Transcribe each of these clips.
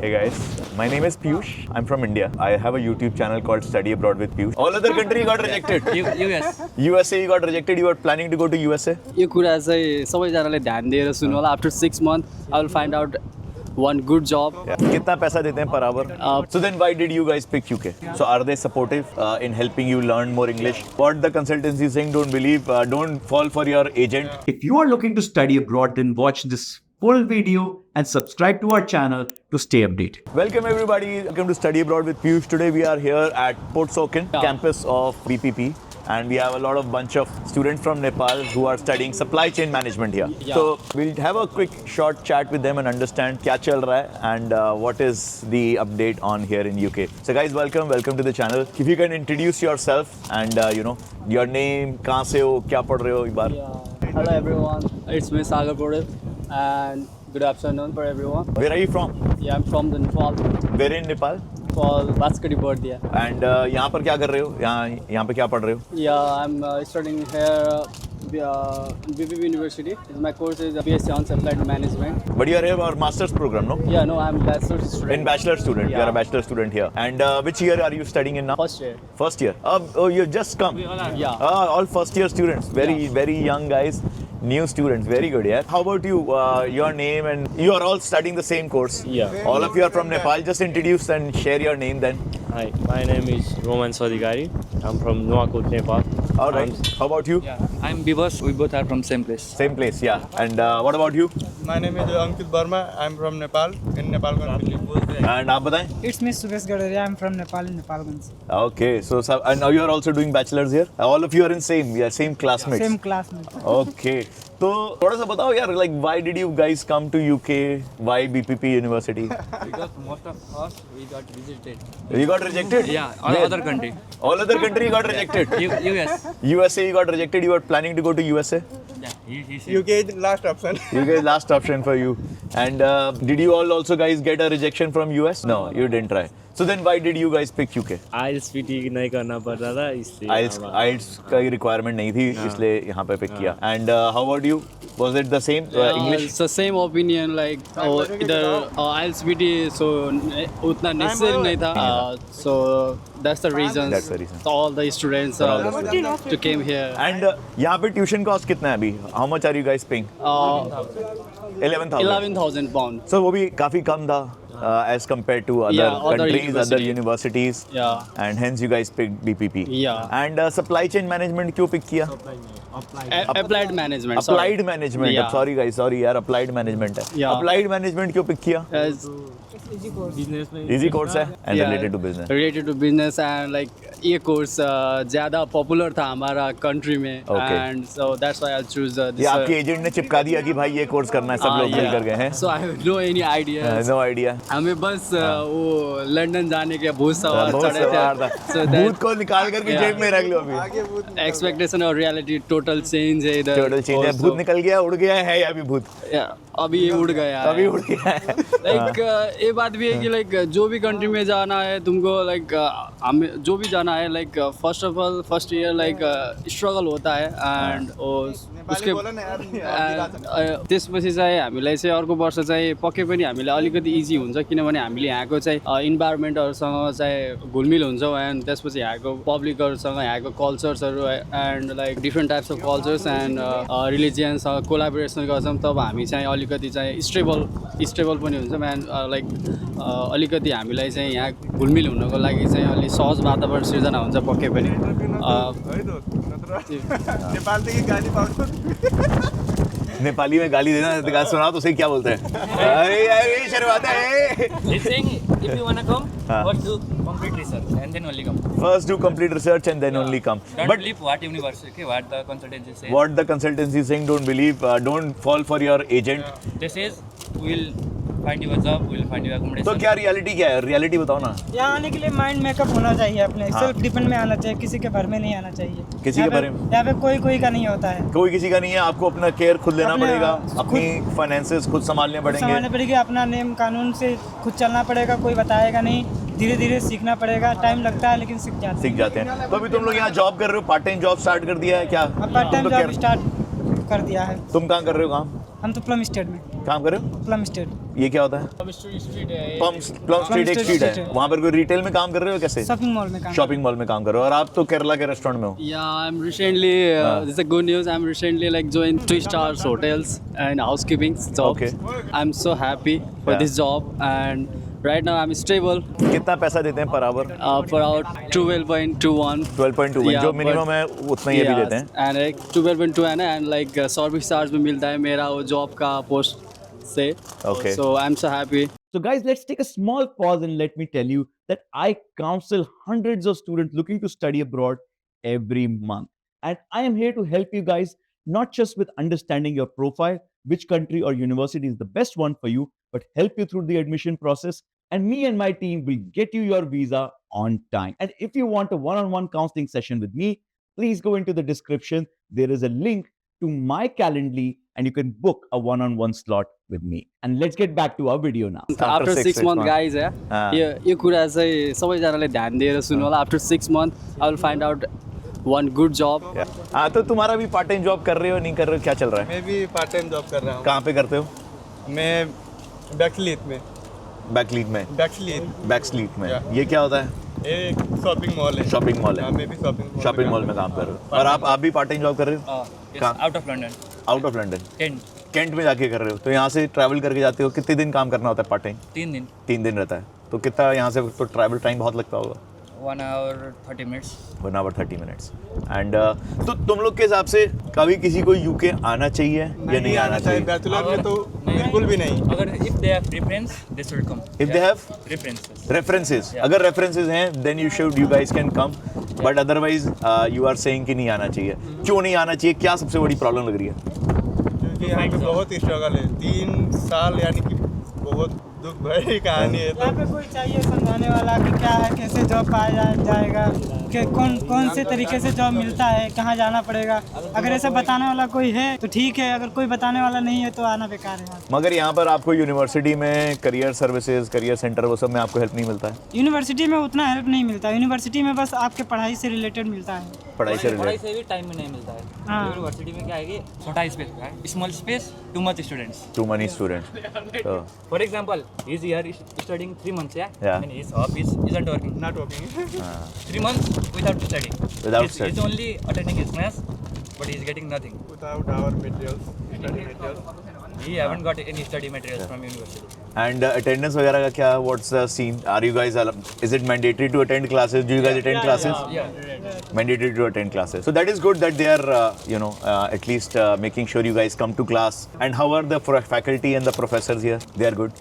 Hey guys, my name is Piyush. I'm from India. I have a YouTube channel called Study Abroad with Piyush. All other country got rejected. US. USA you got rejected. You were planning to go to USA. यो कुरा चाहिँ सबैजनाले ध्यान दिएर सुन्नु होला. After 6 months, I will find out one good job. Yeah. कितना पैसा देते हैं per hour? So then why did you guys pick UK? So are they supportive in helping you learn more English? What the consultancy is saying, don't believe, don't fall for your agent. If you are looking to study abroad, then watch this full video and subscribe to our channel to stay updated. Welcome everybody. Welcome to Study Abroad with Piyush. Today we are here at Port Soken, campus of BPP. And we have a lot of bunch of students from Nepal who are studying supply chain management here. Yeah. So we'll have a quick short chat with them and understand क्या चल रहा है and what is the update on here in UK. So guys, welcome to the channel. If you can introduce yourself and your name, कहाँ से हो, क्या पढ़ रहे हो एक बार. Hello everyone, it's me Sagar Purav and good afternoon for everyone. Where are you from? Yeah, I'm from the Nepal. Where in Nepal? Called Basketi Bordia. And यहाँ पर क्या कर रहे हो? यहाँ पे क्या पढ़ रहे हो? Yeah, I'm studying here BPP University. My course is BSc on Applied Management. But you are here for master's program, no? Yeah, no, I'm bachelor student. In bachelor student, you Yeah. are a bachelor student here. And which year are you studying in now? First year. First year. Oh, you just come. Yeah. All first year students, very young guys, new students, very good. Yeah. How about you? Your name and you are all studying the same course. Yeah. All of you are from Nepal. Just introduce and share your name then. Hi, my name is Roman Sodhikari. I'm from Nuwakot, Nepal. All right. How about you? Yeah, I'm Bivas. We both are from same place. Same place, yeah. And what about you? My name is Ankit Burma. I'm from Nepal. In Nepal country. And आप बताएं? It's me Subesh Gadaria. I'm from Nepal in Nepalganj. Okay. So and now you are also doing bachelors here. All of you are in same classmates. Same classmate. Okay. तो थोड़ा सा बताओ यार, like why did you guys come to UK? Why BPP University? Because most of us, we got visited. You got rejected? Yeah, all Where? other country. All other country you got rejected. US. USA you got rejected. You were planning to go to USA. Yeah, he said. UK is last option. UK is last option for you. And did you all also guys get a rejection from US? No, you didn't try. So then why did you guys pick UK? IELTS PT नहीं करना पड़ता था इसलिए IELTS का requirement नहीं थी, इसलिए यहाँ पे पिक किया. And how about you? Was it the same English? It's the same opinion like either IELTS PT so उतना necessary नहीं था. So that's the reason. That's the reason. All the students to came here. And यहाँ पे tuition cost कितना है अभी? How much are you guys paying? 11,000. 11,000 pound. So वो भी काफी कम था as compared to other Yeah, other countries, other university. universities. Yeah. And hence you guys picked BPP. Yeah. And supply chain management क्यों pick किया? Applied management. Applied management. Yeah. Sorry guys, sorry यार, applied management है. Yeah. Applied management क्यों pick किया? As Easy course है and yeah, related to business. Related to business and like ये course ज़्यादा popular था हमारा country में. Okay. And so that's why I choose this. ये आपके एजेंट ने चिपका दिया कि भाई ये कोर्स करना है, सब लोग मिल कर गए हैं. So I have no any idea. No idea. हमें बस वो लंदन जाने के भूत सवार बहुत चढ़े सवार था. थे. So भूत that को निकाल करके Yeah. जेब में रख लो अभी. expectation और reality total change है इधर. टोटल चेंज है. Also. भूत निकल गया, उड़ गया है या अभी भूत? Yeah, अभी ये उड़ गया अभी है. उड़ गया है. लाइक ये बात भी है कि लाइक जो भी कंट्री में जाना है तुमको लाइक हमें जो भी जाना है like first of all first year like struggle होता है एन्ड उसके त्यसपछि चाहिँ हामीलाई चाहिँ अर्को वर्ष चाहिँ पक्कै पनि हामीलाई अलिकति इजी हुन्छ किनभने हामीले यहाँको चाहिँ इन्भाइरोमेन्टहरूसँग चाहिँ घुलमिल हुन्छौँ एन्ड त्यसपछि यहाँको पब्लिकहरूसँग यहाँको कल्चर्सहरू and like different types of cultures and रिलिजियन्ससँग कोलाबोरेसन गर्छौँ तब हामी चाहिँ अलिकति चाहिँ स्टेबल पनि हुन्छौँ एन्ड लाइक अलिकति हामीलाई चाहिँ यहाँ घुलमिल हुनको लागि चाहिँ अलिक सहज वातावरण सिर्जना हुन्छ पक्कै पनि नेपाल देखिए गाली पाउनु नेपाली में गाली देना सुना तो सही क्या बोलते हैं? अरे अरे शर्माते हैं. He's saying if you wanna come, first do complete research and then only come. First do complete research and then only come. Don't But believe what university, okay, what the consultancy says. what the consultancy is saying, don't believe, don't fall for your agent. They says we'll find you a job, we'll find you accommodation. तो क्या reality क्या है? Reality बताओ ना. यहाँ आने के लिए माइंड मेकअप होना चाहिए अपने सेल्फ डिपेंड में आना चाहिए किसी के भर में नहीं आना चाहिए किसी के भर में? यहाँ पे कोई का नहीं होता है कोई किसी का नहीं है. आपको अपना केयर खुद लेना अपने, पड़ेगा. खुद- अपनी फाइनेंसेस खुद संभालने संभालने पड़ेंगे. पड़ेगी अपना नेम कानून से खुद चलना पड़ेगा कोई बताएगा नहीं धीरे धीरे सीखना पड़ेगा टाइम लगता है लेकिन सीख जाते हैं तो अभी तुम लोग यहाँ जॉब कर रहे हो, पार्ट टाइम जॉब स्टार्ट कर दिया है क्या? अब पार्ट टाइम तो जॉब क्या- स्टार्ट कर दिया है तुम कहाँ कर रहे हो काम? हम तो प्लम स्टेट में काम कर रहे हो? प्लम स्टेट ये क्या होता है? Plum Street है प्लम स्ट्रीट एक स्ट्रीट है, वहाँ पर कोई रिटेल में काम कर रहे हो कैसे? शॉपिंग मॉल में काम शॉपिंग मॉल में काम कर रहे हो। और आप तो केरला के रेस्टोरेंट में हो। Yeah, I'm recently, this is a good news. I'm recently like joined 3 stars hotels and housekeeping jobs. Okay. I'm so happy for Yeah. this job, and right now I'm stable. कितना पैसा देते हैं per hour? Per hour 12.21. 12.21 Yeah, जो but- minimum है उतना ये भी देते हैं। And like 12.2 है ना, and like सर्विस चार्ज भी मिलता है मेरा वो जॉब का पोस्ट से. Okay. So I'm so happy. So, guys, let's take a small pause and let me tell you that I counsel hundreds of students looking to study abroad every month. And I am here to help you guys not just with understanding your profile, which country or university is the best one for you, but help you through the admission process. And me and my team will get you your visa on time. And if you want a one-on-one counseling session with me, please go into the description. There is a link to my Calendly, and you can book a one-on-one slot with me. And let's get back to our video now. After 6 months, guys, हाँ। यो कुरा चाहिँ सबैजनाले ध्यान दिएर सुन्नु होला. After 6 months, I will find out one good job. हाँ, तो तुम्हारा भी पार्ट टाइम जॉब कर रहे हो नहीं कर रहे हो, क्या चल रहा है? मैं भी पार्ट टाइम जॉब कर रहा हूँ। कहाँ पे करते हो? मैं बैकलीट में। बैकलीट में। बैकस्लीट में। Yeah. ये क्या होता है? ये एक शॉपिंग मॉल है। शॉपिंग मॉल है। हाँ, मैं भी शॉपिंग मॉल में काम कर रहे हो। और आप भी पार्ट टाइम जॉब कर रहे हो? कहाँ? Out of London out of London. Kent Kent में जाके कर रहे हो, तो यहाँ से ट्रैवल करके जाते हो। कितने दिन काम करना होता है पार्ट टाइम? 3 दिन 3 दिन रहता है। तो कितना यहाँ से तो ट्रैवल टाइम बहुत लगता होगा? 1 hour 30 minutes 1 hour 30 minutes। And तो तुम लोग के हिसाब से कभी किसी को यूके आना चाहिए या नहीं आना चाहिए? बैचलर में तो बिल्कुल भी नहीं। अगर if they have preference they should come If they have preferences references, अगर references हैं then you guys can come, but otherwise you are saying कि नहीं आना चाहिए। क्यों नहीं आना चाहिए? क्या सबसे बड़ी प्रॉब्लम लग रही है? क्योंकि यहाँ पे बहुत स्ट्रगल है। 3 साल यानी कि बहुत दुख भरी कहानी है। यहाँ पे कोई चाहिए समझाने वाला कि क्या है, कैसे जॉब पाया जाएगा, कि कौन से तरीके से जॉब मिलता है, कहाँ जाना पड़ेगा। अगर ऐसा बताने वाला कोई है तो ठीक है, अगर कोई बताने वाला नहीं है तो आना बेकार है। मगर यहाँ पर आपको यूनिवर्सिटी में करियर सर्विसेज, करियर सेंटर, वो सब में आपको हेल्प नहीं मिलता है? यूनिवर्सिटी में उतना हेल्प नहीं मिलता। यूनिवर्सिटी में बस आपके पढ़ाई से रिलेटेड मिलता है। पढ़ाई से पढ़ाई रिलेटेड? से भी टाइम में नहीं मिलता है। हाँ। यूनिवर्सिटी में क्या है कि छोटा स्पेस है, small space, too much students. Too many student. तो For example, he is here studying 3 months, Yeah. and his hub isn't working. Not working. 3 months without studying. Without He's studying. only attending his class, but he's getting nothing. Without our materials, study materials. He haven't got any study materials from university. And attendance वगैरह का क्या? What's the scene? Are you guys, is it mandatory to attend classes? Do you guys attend classes? Mandatory to attend classes. So that is good that they are, at least making sure you guys come to class. And how are the faculty and the professors here? They are good.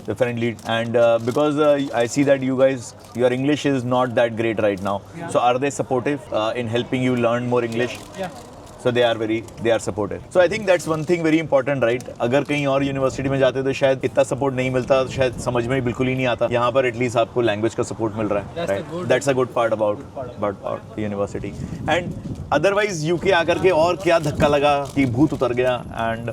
They're friendly. And because I see that your English is not that great right now. So are they supportive in helping you learn more English? Yeah. So they are supportive. So I think that's one thing very important, right? अगर कहीं और university में जाते तो शायद इतना support नहीं मिलता, शायद समझ में बिल्कुल ही नहीं आता। यहाँ पर एटलीस्ट आपको लैंग्वेज का सपोर्ट मिल रहा है, right? That's a good part about university. And otherwise UK आकर के और क्या धक्का लगा कि भूत उतर गया? एंड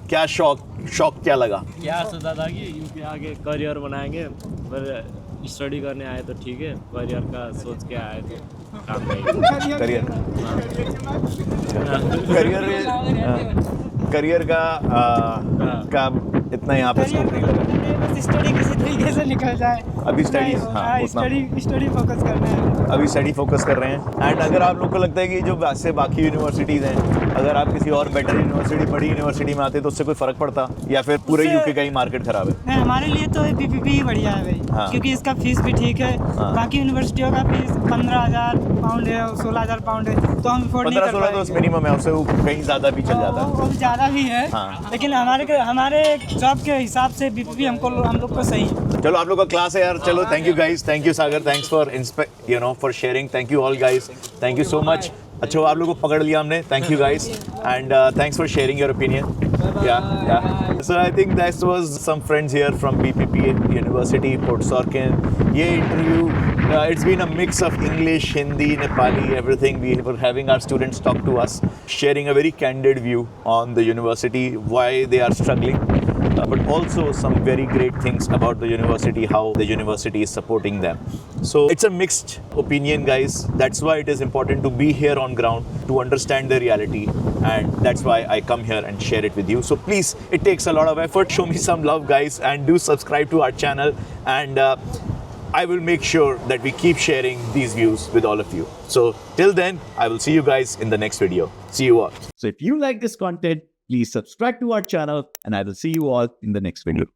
क्या शॉक क्या लगा? क्या सोचा था कि यूके आगे करियर बनाएंगे, पर स्टडी करने आए तो ठीक है, करियर का सोच के आए तो काम नहीं। करियर का इतना यहाँ पे स्कोप नहीं लगा। बस स्टडी किसी तरीके से निकल जाए। अभी studies, हाँ, उतना। स्टडी फोकस करना है। अभी स्टडी फोकस कर रहे हैं। एंड अगर आप लोग को लगता है कि जो वैसे बाकी यूनिवर्सिटीज़ हैं, अगर आप किसी और बेटर यूनिवर्सिटी, बड़ी यूनिवर्सिटी में आते तो उससे कोई फ़र्क पड़ता, या फिर पूरे उससे- यूके का ही मार्केट खराब है? नहीं, हमारे लिए तो बीपीपी ही बढ़िया है भाई। हाँ। क्योंकि इसका फीस भी ठीक है। हाँ। बाकी यूनिवर्सिटियों का फीस 15,000 पाउंड है और 16,000 पाउंड है, तो हम अफोर्ड नहीं कर 15-16 तो मिनिमम है, उससे वो कहीं ज़्यादा भी चल जाता है। वो ज़्यादा भी है। हाँ। लेकिन हमारे जॉब के हिसाब से बीपीपी हम लोग को सही है। चलो आप लोग का क्लास है यार। चलो, thank you guys, thank you Sagar, thanks for for sharing, thank you all guys, thank you so much. अच्छा आप लोगों को पकड़ लिया हमने, thank you guys, and thanks for sharing your opinion. Yeah. So I think that was some friends here from BPP University, Port Sorkin. ये interview, it's been a mix of English, Hindi, Nepali, everything. We were having our students talk to us, sharing a very candid view on the university, why they are struggling. but also some very great things about the university, how the university is supporting them. So it's a mixed opinion, guys. That's why it is important to be here on ground to understand the reality, and that's why I come here and share it with you. So please, it takes a lot of effort. Show me some love, guys, and do subscribe to our channel, and I will make sure that we keep sharing these views with all of you. So till then, I will see you guys in the next video. See you all. So if you like this content, please subscribe to our channel, and I will see you all in the next video.